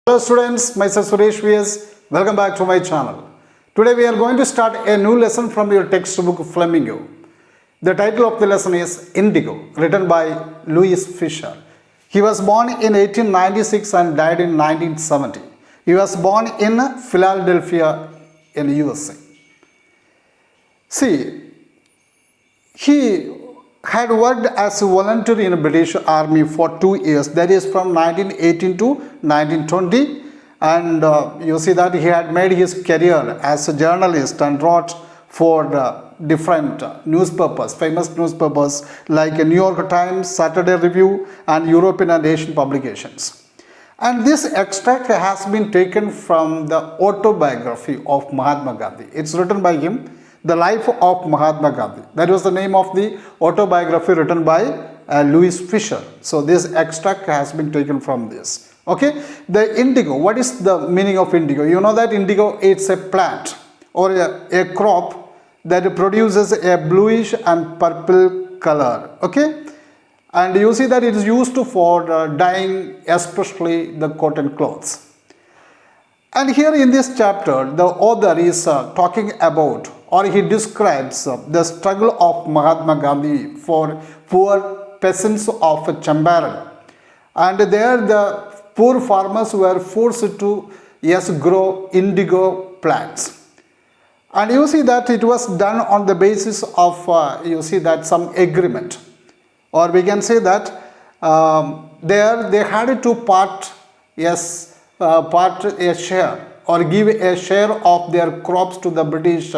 Hello students, myself Suresh VS. Welcome back to my channel. Today we are going to start a new lesson from your textbook Flamingo. The title of the lesson is Indigo, written by Louis Fisher. He was born in 1896 and died in 1970. He was born in Philadelphia in USA. See, he had worked as a volunteer in the British Army for 2 years, that is from 1918 to 1920, and you see that he had made his career as a journalist and wrote for different newspapers, famous newspapers like New York Times, Saturday Review and European and Asian publications. And this extract has been taken from the autobiography of Mahatma Gandhi. It's written by him, The Life of Mahatma Gandhi. That was the name of the autobiography written by Louis Fisher. So this extract has been taken from this. Okay, the indigo. What is the meaning of indigo? You know that indigo, it's a plant or a crop that produces a bluish and purple color. Okay, and you see that it is used for dyeing, especially the cotton clothes. And here in this chapter, the author is talking about, or he describes the struggle of Mahatma Gandhi for poor peasants of Champaran. And there the poor farmers were forced to grow indigo plants. And you see that it was done on the basis of, some agreement. Or we can say that there they had to part a share or give a share of their crops to the British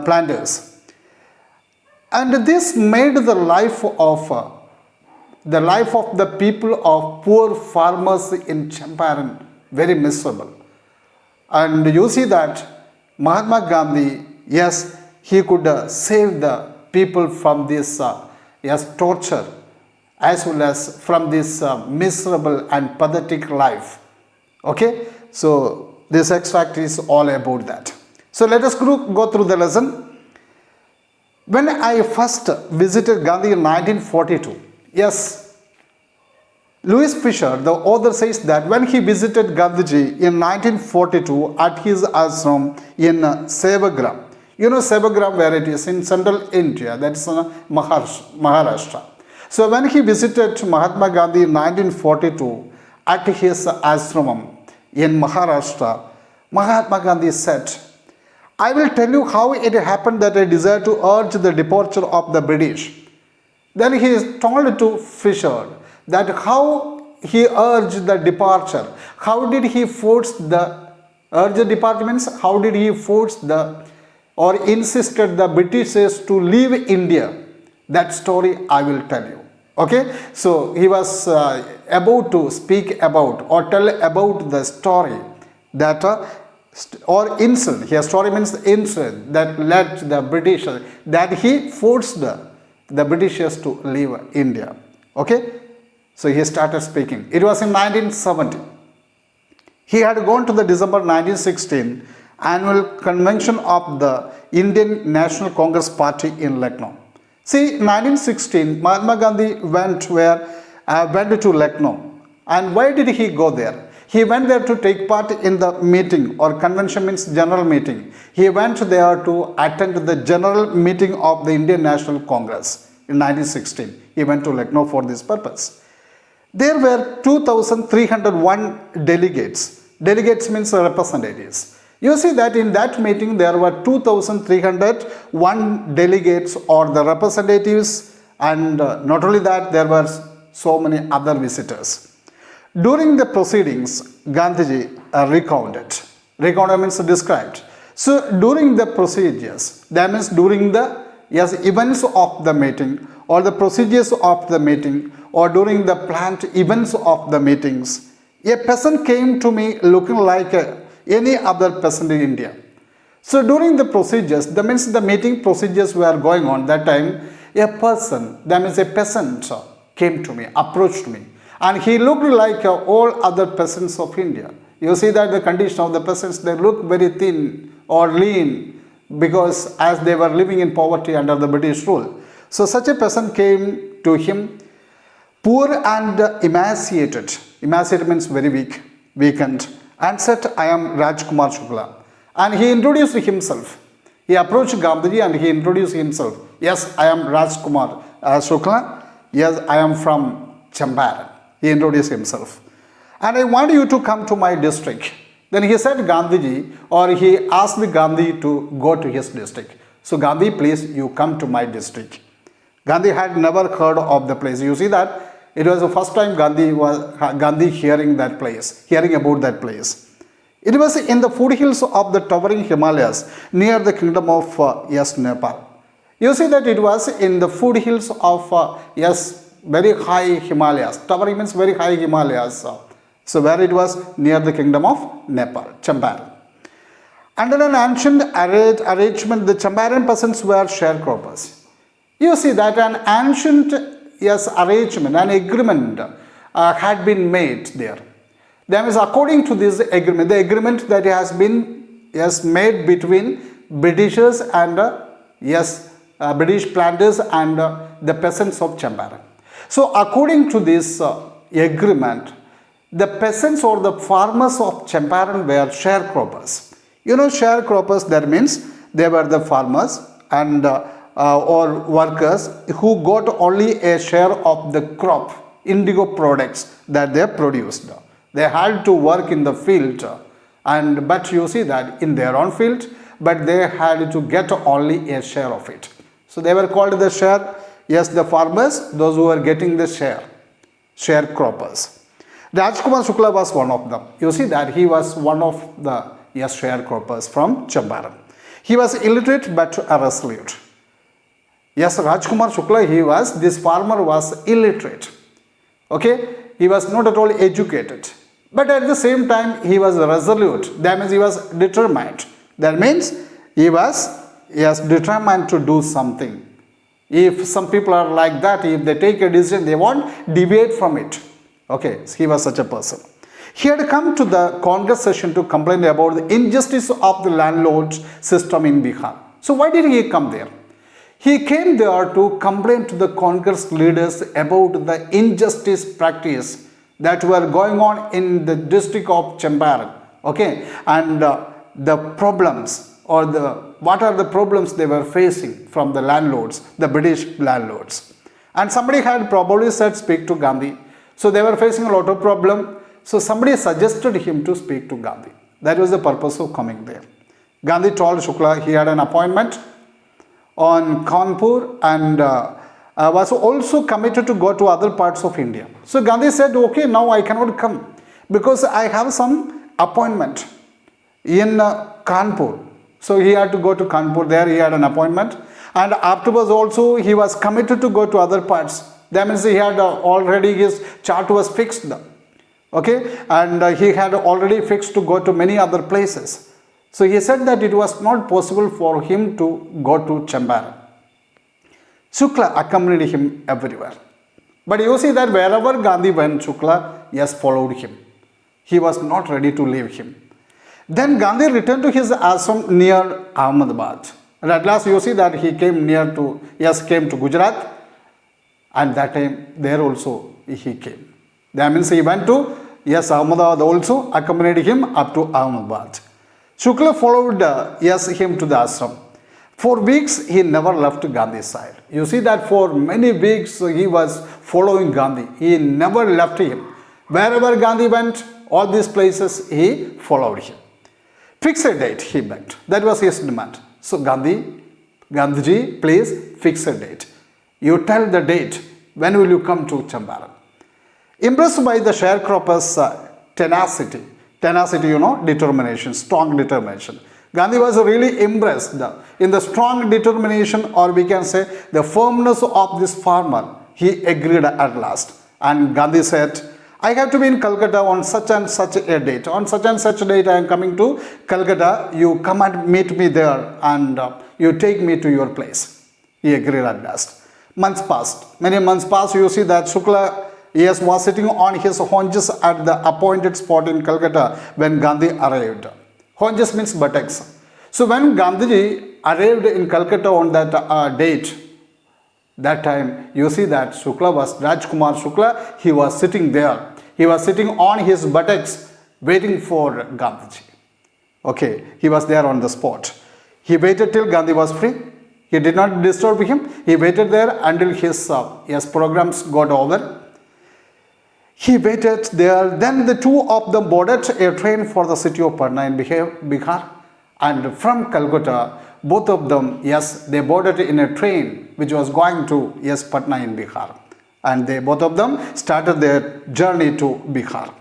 planters. And this made the life of the people of poor farmers in Champaran very miserable. And you see that Mahatma Gandhi, he could save the people from this torture as well as from this miserable and pathetic life. Okay, so this extract is all about that. So let us go through the lesson. When I first visited Gandhi in 1942, Louis Fisher, the author, says that when he visited Gandhiji in 1942 at his ashram in Sevagram, you know Sevagram where it is in central India, that's Maharashtra. So when he visited Mahatma Gandhi in 1942 at his ashram in Maharashtra, Mahatma Gandhi said, I will tell you how it happened that I desire to urge the departure of the British. Then he is told to Fisher that how he urged the departure. How did he force the how did he force or insisted the Britishers to leave India? That story I will tell you. Okay, so he was about to speak about or tell about the story that or incident. Here story means incident that led the Britishers, that he forced the Britishers to leave India. Okay, so he started speaking. It was in 1970. He had gone to the December 1916 annual convention of the Indian National Congress Party in Lucknow. See, 1916, Mahatma Gandhi went to Lucknow. And why did he go there? He went there to take part in the meeting, or convention means general meeting. He went there to attend the general meeting of the Indian National Congress in 1916. He went to Lucknow for this purpose. There were 2,301 delegates. Delegates means representatives. You see that in that meeting there were 2,301 delegates or the representatives, and not only that, there were so many other visitors. During the proceedings, Gandhiji recounted. Recounted means described. So during the procedures, that means during the events of the meeting or the procedures of the meeting or during the planned events of the meetings, a person came to me looking like any other person in India. So during the procedures, that means the meeting procedures were going on that time, a person, that means a peasant, came to me, approached me, and he looked like all other peasants of India. You see that the condition of the peasants, they look very thin or lean because as they were living in poverty under the British rule. So such a person came to him poor and emaciated. Emaciated means very weak, weakened, and said, I am Rajkumar Shukla. And he introduced himself. He approached Gandhiji and he introduced himself. Yes, I am Rajkumar Shukla. Yes, I am from Champaran. He introduced himself. And I want you to come to my district. Then he said Gandhiji, or he asked Gandhi to go to his district. So Gandhi, please, you come to my district. Gandhi had never heard of the place. You see that it was the first time Gandhi hearing that place, hearing about that place. It was in the foothills of the towering Himalayas near the kingdom of Nepal. You see that it was in the foothills of very high Himalayas. Towering means very high Himalayas. So where it was near the kingdom of Nepal, Champaran. Under an ancient arrangement, the Champaran peasants were sharecroppers. You see that an ancient arrangement, an agreement had been made there. That means according to this agreement, the agreement that has been made between Britishers and British planters and the peasants of Champaran. So according to this agreement, the peasants or the farmers of Champaran were sharecroppers. You know, sharecroppers, that means they were the farmers and or workers who got only a share of the crop, indigo products that they produced. They had to work in the field, but you see that in their own field, but they had to get only a share of it. So they were called the share, the farmers, those who were getting the sharecroppers. Rajkumar Shukla was one of them. You see that he was one of the sharecroppers from Champaran. He was illiterate but resolute. Yes, Rajkumar Shukla, this farmer was illiterate. Okay, he was not at all educated. But at the same time, he was resolute. That means he was determined. That means he was determined to do something. If some people are like that, if they take a decision, they won't deviate from it. Okay, so he was such a person. He had come to the Congress session to complain about the injustice of the landlord system in Bihar. So why did he come there? He came there to complain to the Congress leaders about the injustice practice that were going on in the district of Champaran. Okay, and the problems or what are the problems they were facing from the landlords, the British landlords. And somebody had probably said speak to Gandhi. So they were facing a lot of problem. So somebody suggested him to speak to Gandhi. That was the purpose of coming there. Gandhi told Shukla he had an appointment on Kanpur and was also committed to go to other parts of India. So Gandhi said, okay, now I cannot come because I have some appointment in Kanpur. So he had to go to Kanpur. There he had an appointment, and afterwards also he was committed to go to other parts. That means he had already, his chart was fixed. Okay, and he had already fixed to go to many other places. So he said that it was not possible for him to go to Champaran. Shukla accompanied him everywhere. But you see that wherever Gandhi went, Shukla followed him. He was not ready to leave him. Then Gandhi returned to his ashram near Ahmedabad. And at last you see that he came came to Gujarat. And that time there also he came. That means he went to Ahmedabad also, accompanied him up to Ahmedabad. Shukla followed him to the ashram. For weeks he never left Gandhi's side. You see that for many weeks he was following Gandhi. He never left him. Wherever Gandhi went, all these places he followed him. Fix a date, he begged. That was his demand. So Gandhiji, please fix a date. You tell the date. When will you come to Champaran? Impressed by the sharecroppers' tenacity, determination, strong determination. Gandhi was really impressed in the strong determination, or we can say the firmness of this farmer. He agreed at last. And Gandhi said, I have to be in Calcutta on such and such a date. On such and such a date I am coming to Calcutta. You come and meet me there and you take me to your place. He agreed at last. Months passed. Many months passed. You see that Shukla was sitting on his haunches at the appointed spot in Calcutta when Gandhi arrived. Haunches means buttocks. So when Gandhiji arrived in Calcutta on that date, That time you see that Rajkumar Shukla, he was sitting there. He was sitting on his buttocks waiting for Gandhiji. Okay, he was there on the spot. He waited till Gandhi was free. He did not disturb him. He waited there until his programs got over. He waited there. Then the two of them boarded a train for the city of Patna in Bihar. And from Calcutta, both of them, they boarded in a train which was going to, Patna in Bihar. And both of them started their journey to Bihar.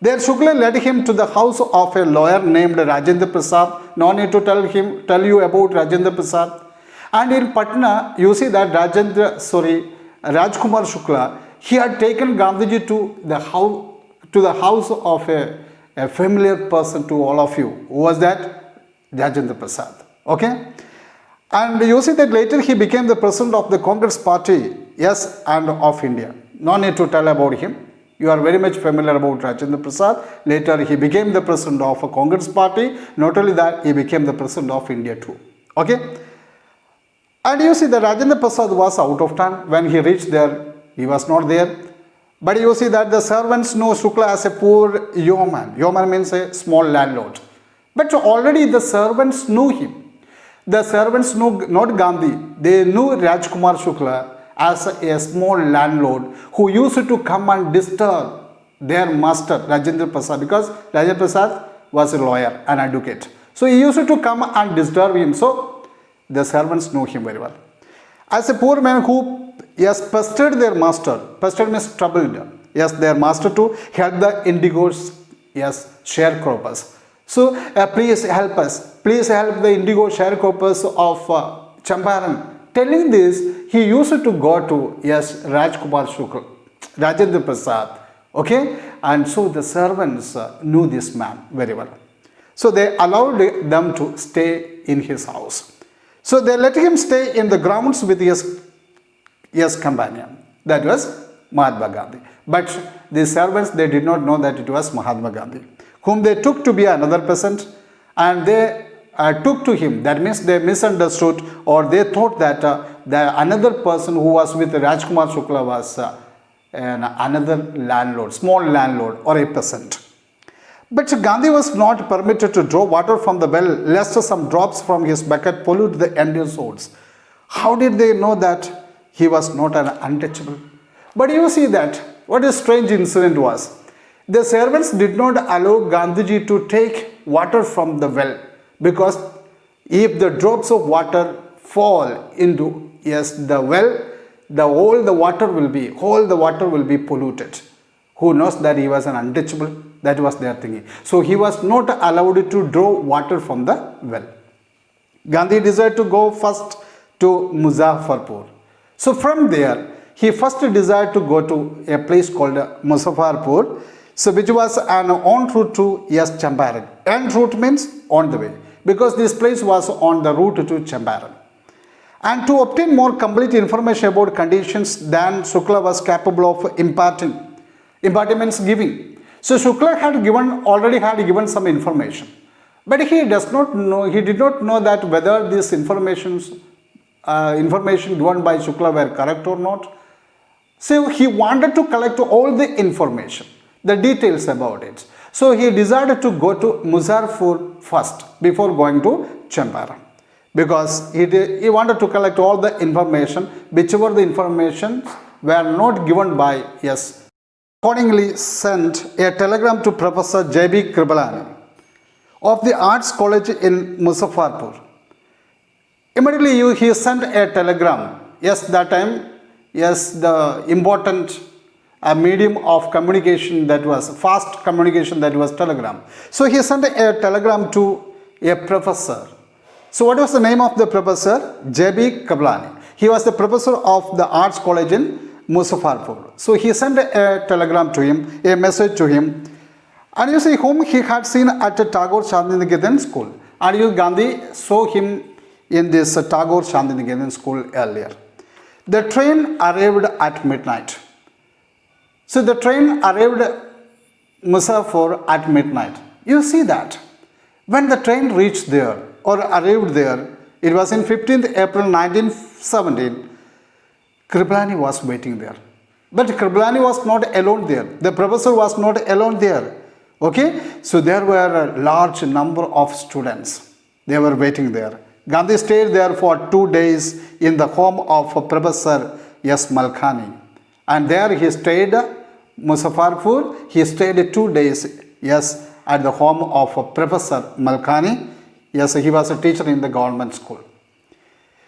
There Shukla led him to the house of a lawyer named Rajendra Prasad. No need to tell you about Rajendra Prasad. And in Patna, you see that Rajkumar Shukla, he had taken Gandhiji to the house of a familiar person to all of you. Who was that? Rajendra Prasad. Okay? And you see that later he became the president of the Congress Party, and of India. No need to tell about him. You are very much familiar about Rajendra Prasad. Later he became the president of a Congress Party. Not only that, he became the president of India too. Okay? And you see that Rajendra Prasad was out of town. When he reached there, he was not there. But you see that the servants know Shukla as a poor yeoman. Yeoman means a small landlord. But already the servants knew him. The servants knew not Gandhi. They knew Rajkumar Shukla as a small landlord who used to come and disturb their master Rajendra Prasad, because Rajendra Prasad was a lawyer, an advocate. So he used to come and disturb him. So the servants knew him very well. As a poor man who pestered their master, pestered means troubled, their master to help the Indigos, sharecroppers. So please help us, please help the Indigo sharecroppers of Champaran. Telling this, he used to go to Rajkumar Shukla, Rajendra Prasad. Okay, and so the servants knew this man very well. So they allowed them to stay in his house. So they let him stay in the grounds with his companion. That was Mahatma Gandhi. But the servants, they did not know that it was Mahatma Gandhi, whom they took to be another peasant, and they took to him. That means they misunderstood, or they thought that the another person who was with Rajkumar Shukla was another landlord, small landlord or a peasant. But Gandhi was not permitted to draw water from the well lest some drops from his bucket pollute the empty souls. How did they know that he was not an untouchable? But you see that what a strange incident was. The servants did not allow Gandhiji to take water from the well, because if the drops of water fall into the well, all the water will be polluted. Who knows that he was an untouchable? That was their thinking. So he was not allowed to draw water from the well. Gandhi decided to go first to Muzaffarpur. So from there, he first desired to go to a place called Muzaffarpur, so which was an en route to Champaran. En route means on the way, because this place was on the route to Champaran. And to obtain more complete information about conditions than Shukla was capable of imparting means giving. So Shukla already had given some information, but he did not know that whether this information given by Shukla were correct or not. So he wanted to collect all the information, the details about it. So he decided to go to Muzaffarpur first before going to Champaran, because he wanted to collect all the information, whichever the information were not given by Accordingly sent a telegram to Professor J.B. Kripalani of the Arts College in Muzaffarpur. Immediately he sent a telegram. That time, the important medium of communication, that was fast communication, that was telegram. So he sent a telegram to a professor. So what was the name of the professor? J.B. Kripalani. He was the professor of the Arts College in Muzaffarpur. So he sent a telegram to him, a message to him, and you see whom he had seen at Tagore Shantiniketan school. And Gandhi saw him in this Tagore Shantiniketan school earlier. The train arrived at midnight. So the train arrived Muzaffarpur at midnight. You see that when the train reached there or arrived there, it was in 15th April 1917. Kripalani was waiting there. But Kripalani was not alone there. The professor was not alone there. Okay, so there were a large number of students. They were waiting there. Gandhi stayed there for 2 days in the home of Professor S. Malkani. And there he stayed, Muzaffarpur, he stayed 2 days, yes, at the home of Professor Malkani. Yes, he was a teacher in the government school.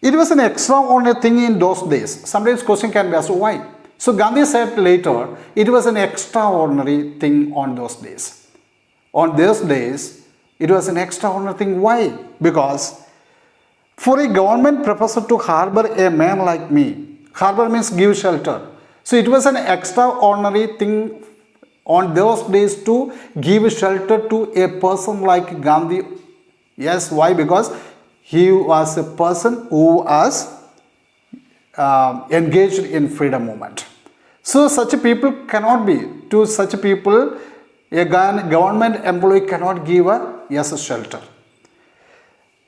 It was an extraordinary thing in those days. Sometimes question can be asked, why? So Gandhi said later, it was an extraordinary thing on those days. On those days, it was an extraordinary thing. Why? Because for a government professor to harbor a man like me, harbor means give shelter. So it was an extraordinary thing on those days to give shelter to a person like Gandhi. Yes, why? Because he was a person who was engaged in freedom movement. So such people cannot be, to such people, a government employee cannot give a shelter.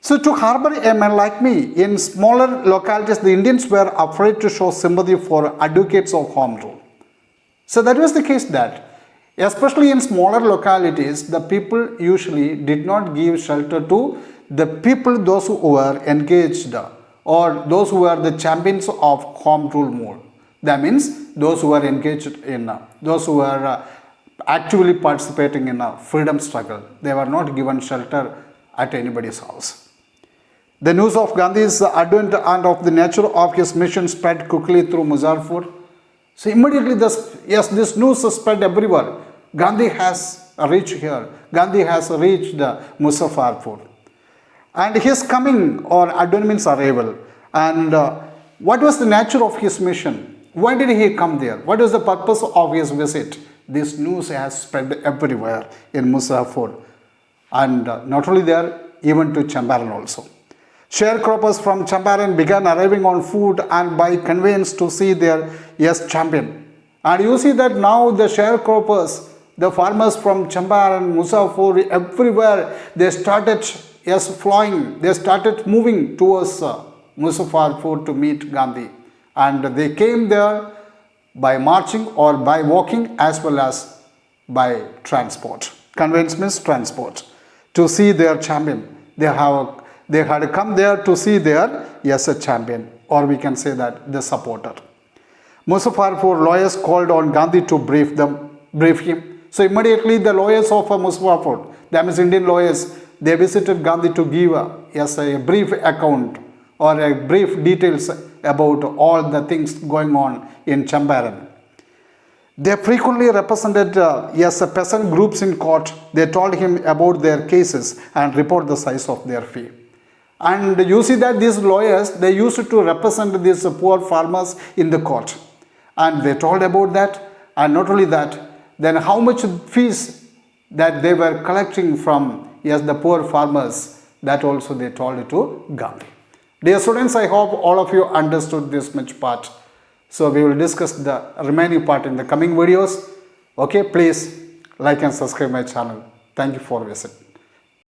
So to harbor a man like me, in smaller localities, the Indians were afraid to show sympathy for advocates of home rule. So that was the case that, especially in smaller localities, the people usually did not give shelter to the people, those who were engaged or those who were the champions of home rule movement. That means those who were engaged in, those who were actively participating in a freedom struggle. They were not given shelter at anybody's house. The news of Gandhi's advent and of the nature of his mission spread quickly through Muzaffarpur. So immediately this news spread everywhere. Gandhi has reached here. Gandhi has reached Muzaffarpur. And his coming or advent means arrival. And what was the nature of his mission? Why did he come there? What was the purpose of his visit? This news has spread everywhere in Muzaffarpur. And not only there, even to Champaran also. Sharecroppers from Champaran began arriving on foot and by conveyance to see their champion. And you see that now the sharecroppers, the farmers from Champaran, Muzaffarpur, everywhere, they started flying. They started moving towards Muzaffarpur to meet Gandhi. And they came there by marching or by walking as well as by transport. Conveyance means transport. To see their champion. They had come there to see their champion, or we can say that the supporter. Muzaffarpur lawyers called on Gandhi to brief him. So immediately the lawyers of Muzaffarpur, that means Indian lawyers, they visited Gandhi to give a brief account or a brief details about all the things going on in Champaran. They frequently represented peasant groups in court. They told him about their cases and report the size of their fee. And you see that these lawyers, they used to represent these poor farmers in the court. And they told about that. And not only that, then how much fees that they were collecting from the poor farmers, that also they told to Gandhi. Dear students, I hope all of you understood this much part. So we will discuss the remaining part in the coming videos. Okay, please like and subscribe my channel. Thank you for visiting.